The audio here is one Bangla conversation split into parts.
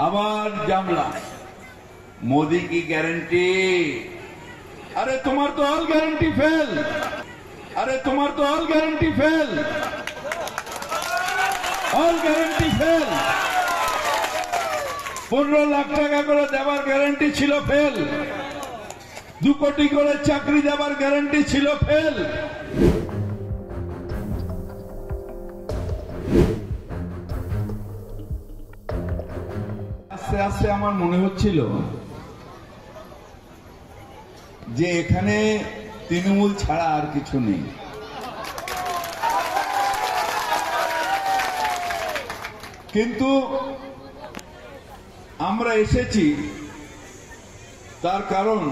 আবার জামলা मोदी की गारंटी। अरे तुम्हार तो ऑल गारंटी फेल। अरे तुम्हार तो all guarantee fail. All guarantee fail. 15 lakh টাকা করে দেবার গ্যারান্টি ছিল ফেল। 2 কোটি করে চাকরি দেবার গ্যারান্টি ছিল ফেল। আস্তে আস্তে আমার মনে হচ্ছিল যে এখানে তৃণমূল ছাড়া আর কিছু নেই। কিন্তু আমরা এসেছি তার কারণ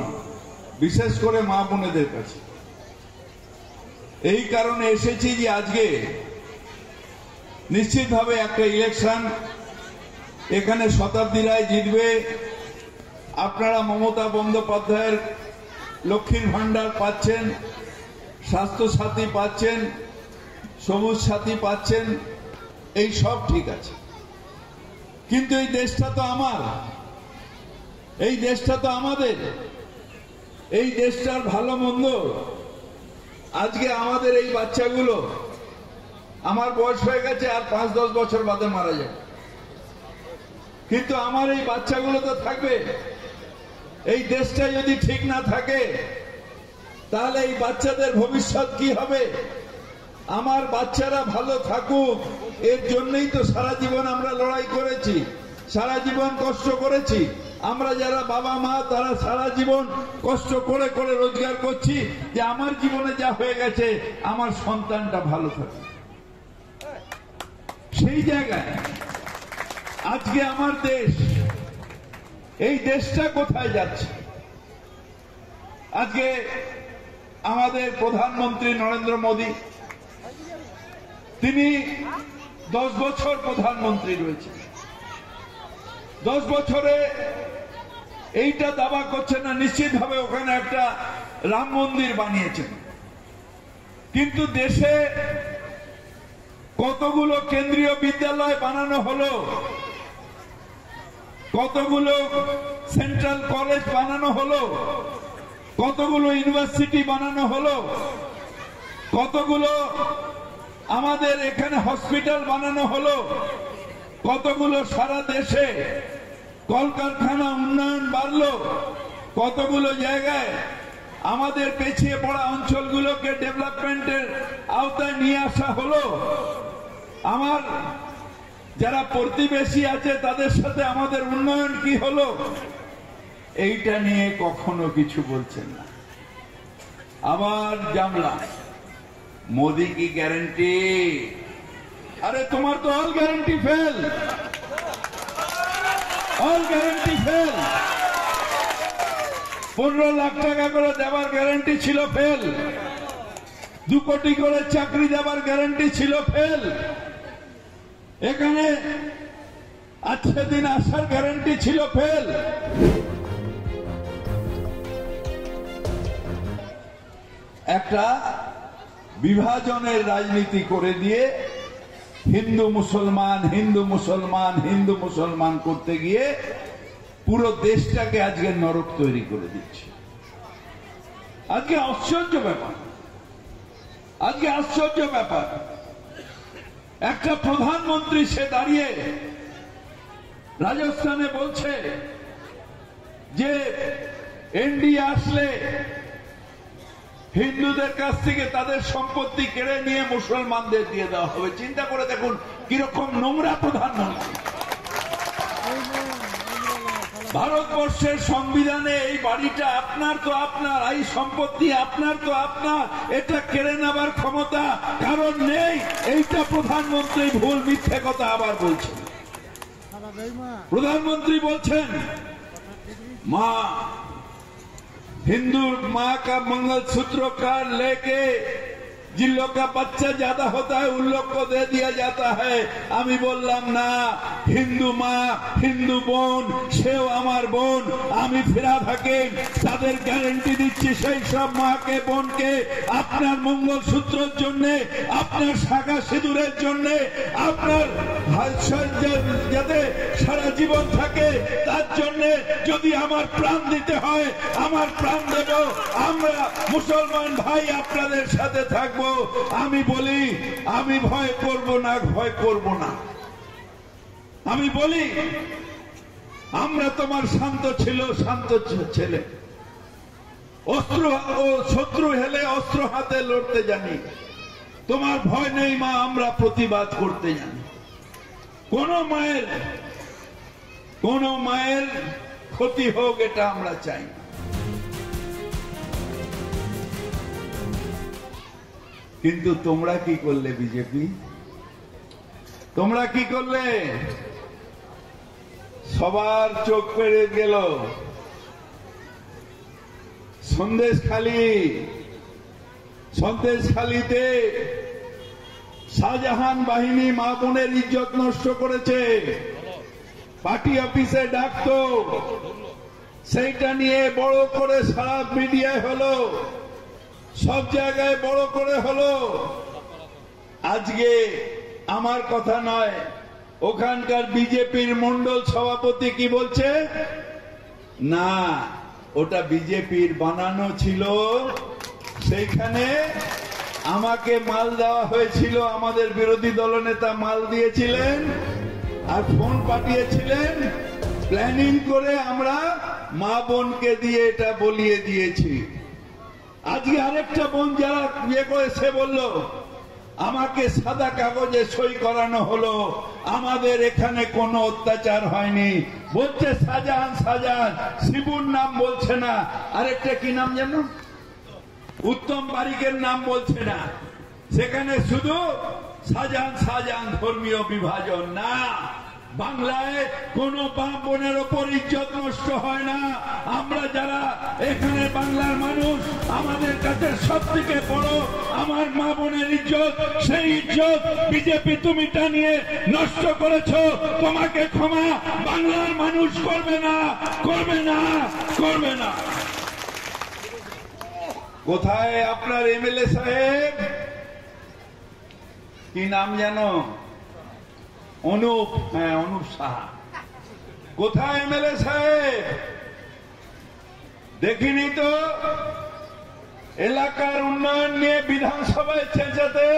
বিশেষ করে মা বোনেদের কাছে। এই কারণে এসেছি যে আজকে নিশ্চিতভাবে একটা ইলেকশন এখানে শতাব্দী রায় জিতবে। আপনারা মমতা বন্দ্যোপাধ্যায়ের লক্ষ্মীর ভান্ডার পাচ্ছেন, স্বাস্থ্য সাথী পাচ্ছেন, সবুজ সাথী পাচ্ছেন, এই সব ঠিক আছে। কিন্তু এই দেশটা তো আমার, এই দেশটা তো আমাদের। এই দেশটার ভালো মন্দ আজকে আমাদের এই বাচ্চাগুলো, আমার বয়স হয়ে গেছে, আর 5-10 বছর বাদে মারা যাবে, কিন্তু আমার এই বাচ্চাগুলো তো থাকবে। এই দেশটা যদি ঠিক না থাকে তাহলে এই বাচ্চাদের ভবিষ্যৎ কি হবে? আমার বাচ্চারা ভালো থাকুক এর জন্যই তো সারা জীবন আমরা লড়াই করেছি, সারা জীবন কষ্ট করেছি। আমরা যারা বাবা মা তারা সারা জীবন কষ্ট করে করে রোজগার করছি যে আমার জীবনে যা হয়ে গেছে আমার সন্তানটা ভালো থাকে। সেই জায়গায় আজকে আমার দেশ, এই দেশটা কোথায় যাচ্ছে? আজকে আমাদের প্রধানমন্ত্রী নরেন্দ্র মোদী, তিনি 10 বছর প্রধানমন্ত্রী রয়েছেন। 10 বছরে এইটা দাবা করছেন না নিশ্চিতভাবে ওখানে একটা রাম মন্দির বানিয়েছেন, কিন্তু দেশে কতগুলো কেন্দ্রীয় বিদ্যালয় বানানো হলো, কতগুলো সেন্ট্রাল কলেজ বানানো হলো, কতগুলো ইউনিভার্সিটি বানানো হলো, কতগুলো আমাদের এখানে হসপিটাল বানানো হলো, কতগুলো সারা দেশে কলকারখানা উন্নয়ন বাড়লো, কতগুলো জায়গায় আমাদের পিছিয়ে পড়া অঞ্চলগুলোকে ডেভেলপমেন্টের আওতায় নিয়ে আসা হলো। আমার যারা প্রতিবেশী আছে তাদের সাথে আমাদের উন্নয়ন কি হলো, এইটা নিয়ে কখনো কিছু বলছেন না। আবার জামলা मोदी की गारंटी। अरे तुम्हार तो all guarantee fail. All guarantee fail. 15 lakh টাকা করে দেবার গ্যারান্টি ছিল ফেল। 2 কোটি করে চাকরি দেবার গ্যারান্টি ছিল ফেল। এখানে আজকে দিন আসার গ্যারান্টি ছিল ফেল। একটা বিভাজনের রাজনীতি করে দিয়ে হিন্দু মুসলমান হিন্দু মুসলমান হিন্দু মুসলমান করতে গিয়ে পুরো দেশটাকে আজকে নরক তৈরি করে দিচ্ছে। আজকে আশ্চর্য ব্যাপার, আজকে আশ্চর্য ব্যাপার, একটা প্রধানমন্ত্রী সে দাঁড়িয়ে রাজস্থানে বলছে যে এনডিএ আসলে হিন্দুদের কাছ থেকে তাদের সম্পত্তি কেড়ে নিয়ে মুসলমানদের দিয়ে দেওয়া হবে। চিন্তা করে দেখুন কিরকম নোংরা প্রধানমন্ত্রী। ভারতবর্ষের সংবিধানে এই বাড়িটা আপনার তো আপনার, এই সম্পত্তি আপনার তো আপনার, এটা কেড়ে নেবার ক্ষমতা কারণ নেই। এইটা প্রধানমন্ত্রী ভুল মিথ্যে কথা আবার বলছেন। প্রধানমন্ত্রী বলছেন মা हिंदू माँ का मंगलसूत्र का लेके जिन लोग का बच्चा ज्यादा होता है उन लोग को दे दिया जाता है। আমি বললাম না, হিন্দু মা হিন্দু বোন সেও আমার বোন। আমি ফিরহাদ হাকিম তাদের গ্যারান্টি দিচ্ছি, সেই সব মাকে বোনকে আপনার মঙ্গলসূত্রের জন্য, আপনার শাখা সিঁদুরের জন্য, আপনার যাতে সারা জীবন থাকে তার জন্য যদি আমার প্রাণ দিতে হয় আমার প্রাণ দেব। আমরা মুসলমান ভাই আপনাদের সাথে থাকবো। আমি বলি আমি ভয় করব না, ভয় করব না। আমি বলি আমরা তোমার শান্ত ছিল, শান্ত ছেলে, অস্ত্র ও শত্রু হেলে অস্ত্র হাতে লড়তে জানি। তোমার ভয় নেই মা, আমরা প্রতিবাদ করতে জানি। কোন মায়ের ক্ষতি হোক এটা আমরা চাই না। কিন্তু তোমরা কি করলে বিজেপি? তোমরা কি করলে? সবার চোখ পেড়ে গেল। সন্দেশখালীতে শাহজাহান বাহিনী মা বোনের ইজ্জত নষ্ট করেছে। পার্টি অফিসে ডাকতো, সেইটা নিয়ে বড় করে সারা মিডিয়ায় হলো, সব জায়গায় বড় করে হলো। আজকে আমার কথা নয়, ওখানকার বিজেপির মন্ডল সভাপতি কি বলছে, না ওটা বিজেপির বানানো ছিল, সেইখানে আমাকে মাল দেওয়া হয়েছিল, আমাদের বিরোধী দলনেতা মাল দিয়েছিলেন আর ফোন পাঠিয়েছিলেন, প্ল্যানিং করে আমরা মা বোনকে দিয়ে এটা বলিয়ে দিয়েছি। আজকে আরেকটা বোন যারা বিয়ে করে সে বলল আমাকে সাদা কাগজে সই করানো হলো, আমাদের এখানে কোনো অত্যাচার হয়নি। বলছে শাহজাহান, শিবুর নাম বলছে না, আরেকটা কি নাম জানো, উত্তম বারিকের নাম বলছে না, সেখানে শুধু শাহজাহান ধর্মীয় বিভাজন না। বাংলায় কোন মা বোনের ওপর ইজ্জত নষ্ট হয় না। আমরা যারা এখানে বাংলার মানুষ, আমাদের কাছে সব থেকে বড় আমার মা বোনের ইজ্জত। সেই ইজ্জত বিজেপি তুমি টানিয়ে নষ্ট করেছো, তোমাকে ক্ষমা বাংলার মানুষ করবে না, করবে না, করবে না। কোথায় আপনার এমএলএ সাহেব, কি নাম জানো, অনুপ, হ্যাঁ অনুপ সাহা, কোথায় এমএলএ সাহেব? দেখিনি তো। এলাকার উন্নয়ন নিয়ে বিধানসভায় চেঁচাতে